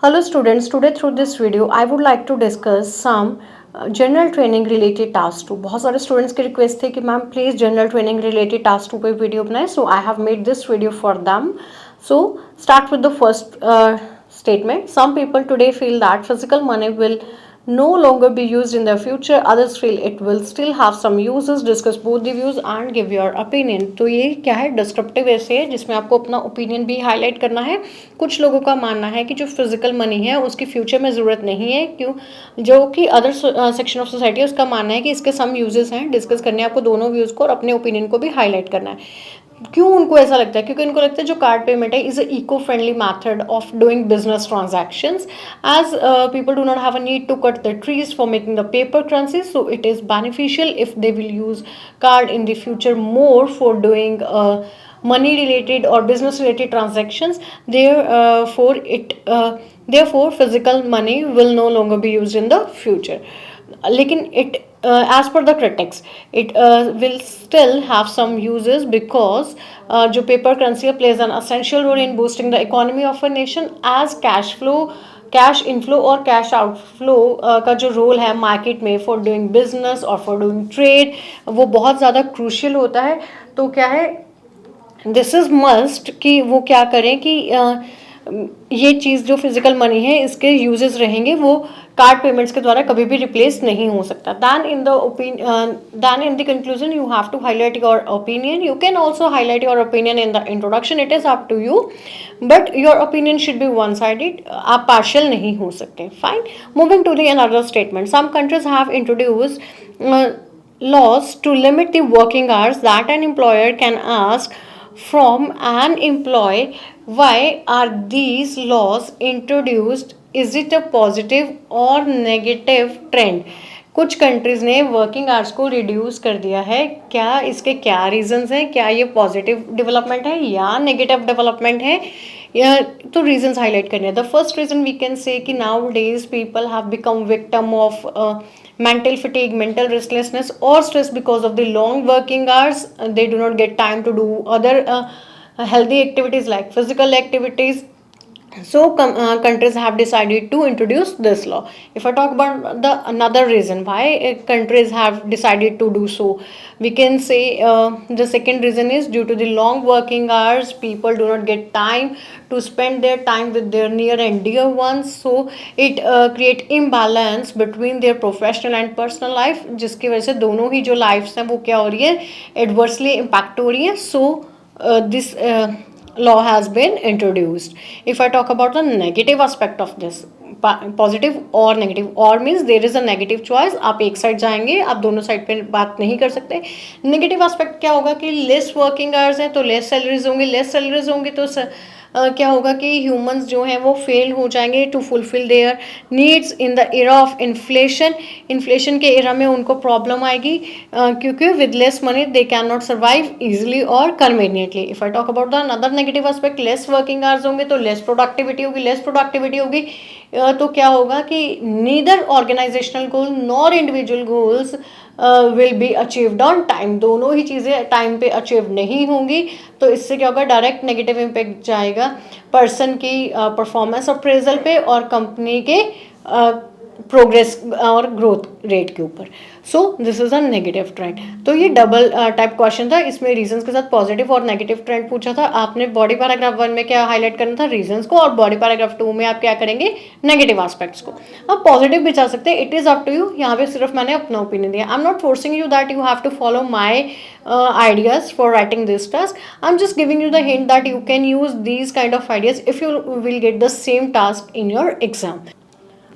Hello students, today through this video I would like to discuss some general training related task two. बहुत सारे students की request थे कि ma'am please general training related task two पे video बनाए, so I have made this video for them. So start with the first statement. Some people today feel that physical money will no longer be used in the future. Others feel it will still have some uses. Discuss both the views and give your opinion. तो ये क्या है, descriptive ऐसे है जिसमें आपको अपना opinion भी हाईलाइट करना है. कुछ लोगों का मानना है कि जो फिजिकल मनी है उसकी फ्यूचर में ज़रूरत नहीं है, क्यों, जो कि अदर सेक्शन ऑफ सोसाइटी है उसका मानना है कि इसके सम यूजेस हैं. डिस्कस करने हैं आपको दोनों व्यूज़ को और अपने ओपिनियन को भी हाईलाइट करना है. क्यों उनको ऐसा लगता है? क्योंकि उनको लगता है जो कार्ड पेमेंट है is a eco friendly method of doing business transactions, as people do not have a need to cut the trees for making the paper currency. So it is beneficial if they will use card in the future more for doing money related or business related transactions. Therefore physical money will no longer be used in the future. लेकिन it as per the critics it will still have some uses because जो paper currency plays an essential role in boosting the economy of a nation as cash inflow और cash outflow का जो role है market में for doing business और for doing trade वो बहुत ज़्यादा क्रूशियल होता है. तो क्या है, दिस इज़ मस्ट कि वो क्या करें कि ये चीज़ जो फिजिकल मनी है इसके यूजेस रहेंगे, वो कार्ड पेमेंट्स के द्वारा कभी भी रिप्लेस नहीं हो सकता. Then in the conclusion you have to highlight your opinion. You can also highlight your opinion in the introduction. It is up to you, but your opinion should be one sided. आप partial नहीं हो सकते. Fine. Moving to the another statement. Some countries have introduced laws to limit the working hours that an employer can ask from an employee. Why are these laws introduced? Is it a positive or negative trend? कुछ countries ने working hours को reduce कर दिया है. क्या इसके क्या reasons हैं? क्या ये पॉजिटिव डेवलपमेंट है या नेगेटिव डेवलपमेंट है? तो रीजंस हाईलाइट करने हैं. The first reason we can say कि nowadays people have become victim of mental fatigue, mental restlessness or stress because of the long working hours. They do not get time to do other healthy activities like physical activities. So countries have decided to introduce this law. If I talk about the another reason why countries have decided to do so, we can say the second reason is due to the long working hours. People do not get time to spend their time with their near and dear ones. So it create imbalance between their professional and personal life, जिसकी वजह से दोनों ही जो lives हैं वो क्या हो रही है, एडवर्सली इम्पैक्ट हो रही है. सो this law has been introduced. If I talk about the negative aspect of this, positive और नेगेटिव, और means there is a negative choice. आप एक साइड जाएंगे, आप दोनों साइड पे बात नहीं कर सकते. नेगेटिव एस्पेक्ट क्या होगा कि लेस वर्किंग आवर्स हैं तो लेस सैलरीज होंगी. लेस सैलरीज होंगी तो क्या होगा कि ह्यूमंस जो हैं वो फेल हो जाएंगे to fulfil their needs in the era of inflation. Inflation के एरा में उनको प्रॉब्लम आएगी क्योंकि with less money they can not survive easily और conveniently. If I talk about the another negative aspect, less working hours होंगे तो less productivity होगी. Less productivity होगी तो क्या होगा कि neither organisational goal nor individual goals will be achieved on time. दोनों ही चीज़ें टाइम पे अचीव नहीं होंगी. तो इससे क्या होगा, डायरेक्ट नेगेटिव इम्पैक्ट जाएगा पर्सन की परफॉर्मेंस अप्रेजल पे और कंपनी के प्रोग्रेस और ग्रोथ रेट के ऊपर. सो this is a negative trend. तो ये डबल टाइप क्वेश्चन था. इसमें रीजंस के साथ पॉजिटिव और नेगेटिव ट्रेंड पूछा था. आपने बॉडी पैराग्राफ 1 में क्या हाईलाइट करना था, रीजंस को, और बॉडी पैराग्राफ 2 में आप क्या करेंगे, नेगेटिव एस्पेक्ट्स को. आप पॉजिटिव भी जा सकते हैं. It is up to you. यहाँ पे सिर्फ मैंने अपना ओपिनियन दिया. I am not forcing you that you have to follow my ideas for writing this task. I'm just giving you the hint that you can use these kind of ideas if you will get the same task in your exam.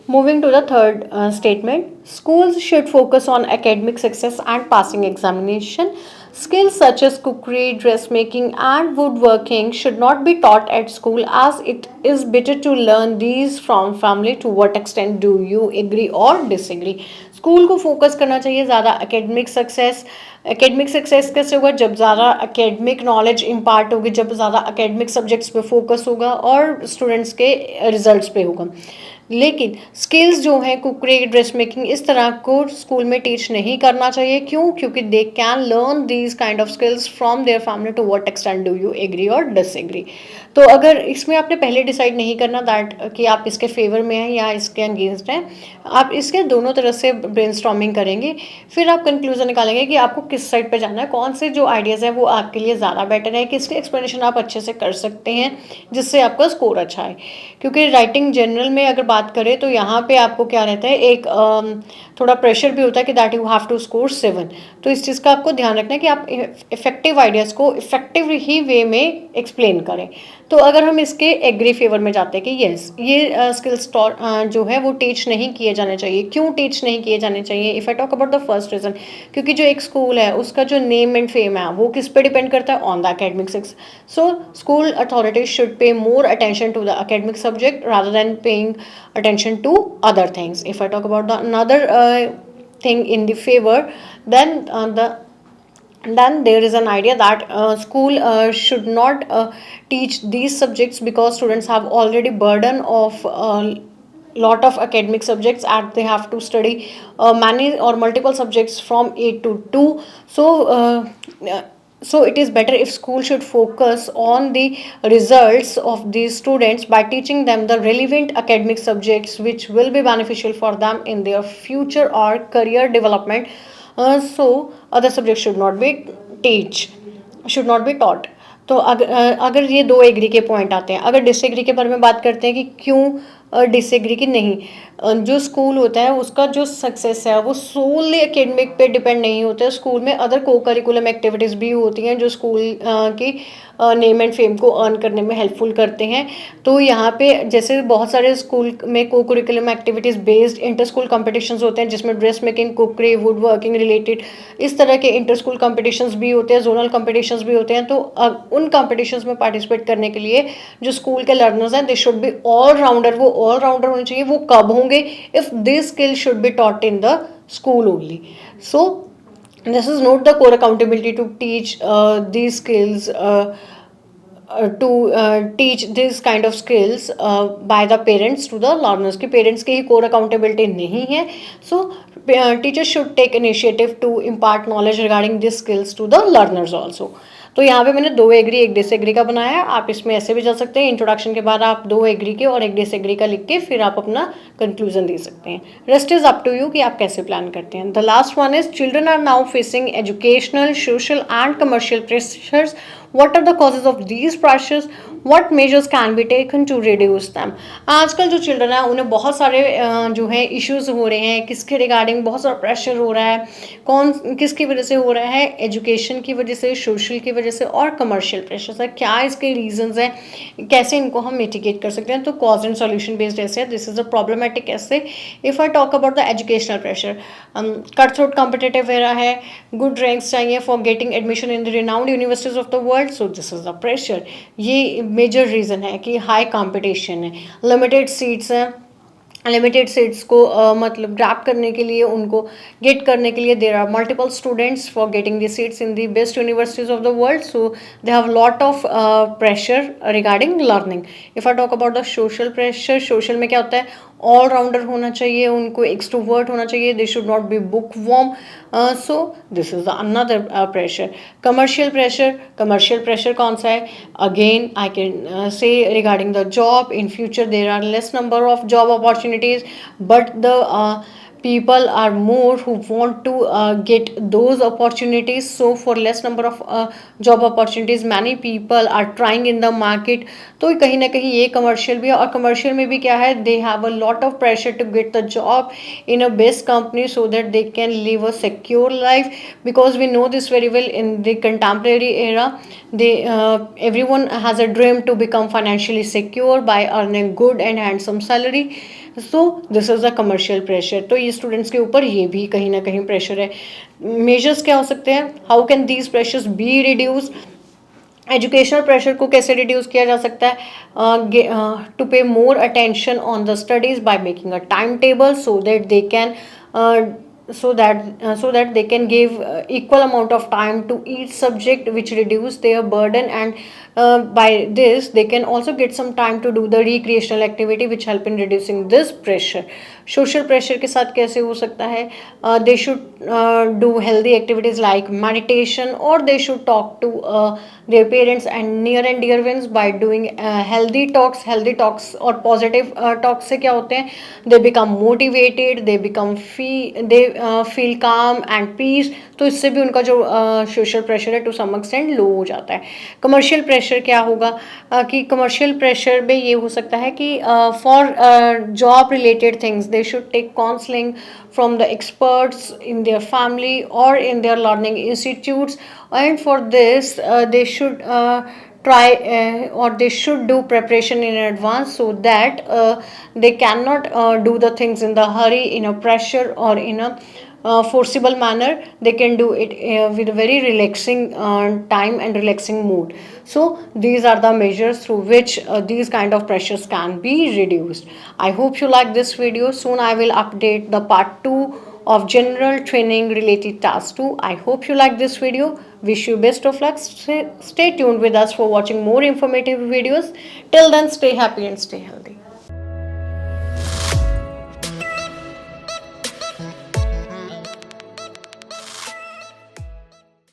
Moving to the third statement, schools should focus on academic success and passing examination. Skills such as cookery, dressmaking, and woodworking should not be taught at school as it is better to learn these from family. To what extent do you agree or disagree? School को focus करना चाहिए ज़्यादा academic success. Academic success कैसे होगा, जब ज़्यादा academic knowledge impart होगी, जब ज़्यादा एकेडमिक सब्जेक्ट्स पे फोकस होगा और स्टूडेंट्स के रिजल्ट्स पे होगा. लेकिन स्किल्स जो हैं कुकरी, ड्रेस मेकिंग, इस तरह को स्कूल में टीच नहीं करना चाहिए। क्यों? क्योंकि they can learn these kind of skills from their family. To what extent do you agree और डिसएग्री? तो अगर इसमें आपने पहले डिसाइड नहीं करना दैट कि आप इसके फेवर में हैं या इसके अगेंस्ट हैं, आप इसके दोनों तरह से ब्रेनस्टॉर्मिंग करेंगे, फिर आप कंक्लूजन निकालेंगे कि आपको किस साइड पे जाना है, कौन से जो आइडियाज़ हैं वो आपके लिए ज़्यादा बेटर है, किसके एक्सप्लेनेशन आप अच्छे से कर सकते हैं जिससे आपका स्कोर अच्छा है। क्योंकि राइटिंग जनरल में अगर बात करें तो यहाँ पे आपको क्या रहता है, एक थोड़ा प्रेशर भी होता है कि that you have to score 7। तो इस चीज़ का आपको ध्यान रखना है कि आप इफेक्टिव आइडियाज़ को इफेक्टिव ही वे में एक्सप्लेन करें। तो अगर हम इसके एग्री फेवर में जाते हैं कि येस ये स्किल्स जो है वो टीच नहीं किए जाने चाहिए। क्यों टीच नहीं किए जाने चाहिए? If I talk about the first reason, क्योंकि जो एक स्कूल है उसका जो नेम एंड फेम है वो किस पे डिपेंड करता है? On the academic success. So school authorities should pay more attention to the academic subject rather than paying attention to other things. If I talk about the another thing in the favor, then then there is an idea that school should not teach these subjects because students have already burden of lot of academic subjects and they have to study many or multiple subjects from 8 to 2. So it is better if school should focus on the results of these students by teaching them the relevant academic subjects which will be beneficial for them in their future or career development. So other subjects should not be taught. तो अगर ये दो agree के point आते हैं, अगर disagree के बारे में बात करते हैं कि क्यों डिसएग्री की नहीं, जो स्कूल होता है उसका जो सक्सेस है वो सोली एकेडमिक पे डिपेंड नहीं होता है। स्कूल में अदर को करिकुलम एक्टिविटीज़ भी होती हैं जो स्कूल की नेम एंड फेम को अर्न करने में हेल्पफुल करते हैं। तो यहाँ पे जैसे बहुत सारे स्कूल में को curriculum activities based inter school competitions होते हैं जिसमें dress making, cookery, would working related इस तरह के इंटर स्कूल कॉम्पिटिशन्स भी होते हैं, जोनल कॉम्पिटिशन्स भी होते हैं। तो उन कॉम्पिटिशन्स में पार्टिसिपेट करने के लिए जो स्कूल के लर्नर्स हैं they should be all rounder. वो ऑल राउंडर होने चाहिए। वो कब होंगे? If this skill should be taught in the school only. So this is not the core accountability to teach these skills to teach this kind of skills by the parents to the learners कि parents की ही core accountability नहीं है। So teachers should take initiative to impart knowledge regarding these skills to the learners also. तो यहाँ पे मैंने दो agree एक डिसएग्री का बनाया है। आप इसमें ऐसे भी जा सकते हैं, इंट्रोडक्शन के बाद आप दो एग्री के और एक डिसएग्री का लिख के फिर आप अपना कंक्लूजन दे सकते हैं। Rest is up to you कि आप कैसे प्लान करते हैं। The last one is children are now facing educational, social and commercial pressures. What are the causes of these pressures? What measures can be taken to reduce them? आजकल जो children है उन्हें बहुत सारे जो है इश्यूज हो रहे हैं। किसके रिगार्डिंग बहुत सारा प्रेशर हो रहा है? कौन किसकी वजह से हो रहा है? एजुकेशन की वजह से, सोशल की वजह से और कमर्शियल प्रेशर है। क्या इसके रीजंस हैं? कैसे इनको हम मिटिगेट कर सकते हैं? तो कॉज एंड सॉल्यूशन बेस्ड ऐसे दिस इज अ प्रॉब्लमेटिक ऐसे। If I talk about the educational pressure, cut throat competitive era है, गुड रैंक्स चाहिए for getting admission in the renowned universities of the world. So this is the pressure. ये major reason है कि high competition है, limited seats हैं। Limited seats को मतलब grab करने के लिए, उनको गेट करने के लिए there are multiple students for getting the seats in the best universities of the world. So they have lot of pressure regarding learning. If I talk about the social pressure, social में क्या होता है? All rounder होना चाहिए, उनको extrovert होना चाहिए, they should not be bookworm. So this is the another pressure. Commercial pressure, commercial pressure कौन सा है? Again I can say regarding the job, in future there are less number of job opportunities but the people are more who want to get those opportunities. So for less number of job opportunities many people are trying in the market. तो कहीं ना कहीं ये commercial भी है। और commercial में भी क्या है? They have a lot of pressure to get the job in a best company so that they can live a secure life, because we know this very well in the contemporary era. They everyone has a dream to become financially secure by earning good and handsome salary. So this is a commercial pressure. तो ये students के ऊपर ये भी कहीं ना कहीं pressure है। मेजर्स क्या हो सकते हैं? How can these pressures be reduce? Educational pressure को कैसे रिड्यूस किया जा सकता है? टू पे more attention on the studies by making a time table so that they can so that they can give equal amount of time to each subject, which reduce their burden, and by this they can also get some time to do the recreational activity which help in reducing this pressure. Social pressure के साथ कैसे हो सकता है? They should do healthy activities like meditation, or they should talk to their parents and near and dear ones by doing healthy talks or positive talks से क्या होते हैं? They become motivated, they feel calm and peace. तो इससे भी उनका जो social pressure है टू सम एक्सटेंट लो हो जाता है. कमर्शियल प्रेशर क्या होगा? कि कमर्शियल प्रेशर में ये हो सकता है कि for job related things they should take counselling from the experts in their family or in their learning institutes, and for this they should try or they should do preparation in advance, so that they cannot do the things in the hurry, in a pressure, or in a forcible manner. They can do it with a very relaxing time and relaxing mood. So these are the measures through which these kind of pressures can be reduced. I hope you like this video. Soon I will update the part 2 of general training related task 2. I hope you like this video. Wish you best of luck. Stay tuned with us for watching more informative videos. Till then, stay happy and stay healthy.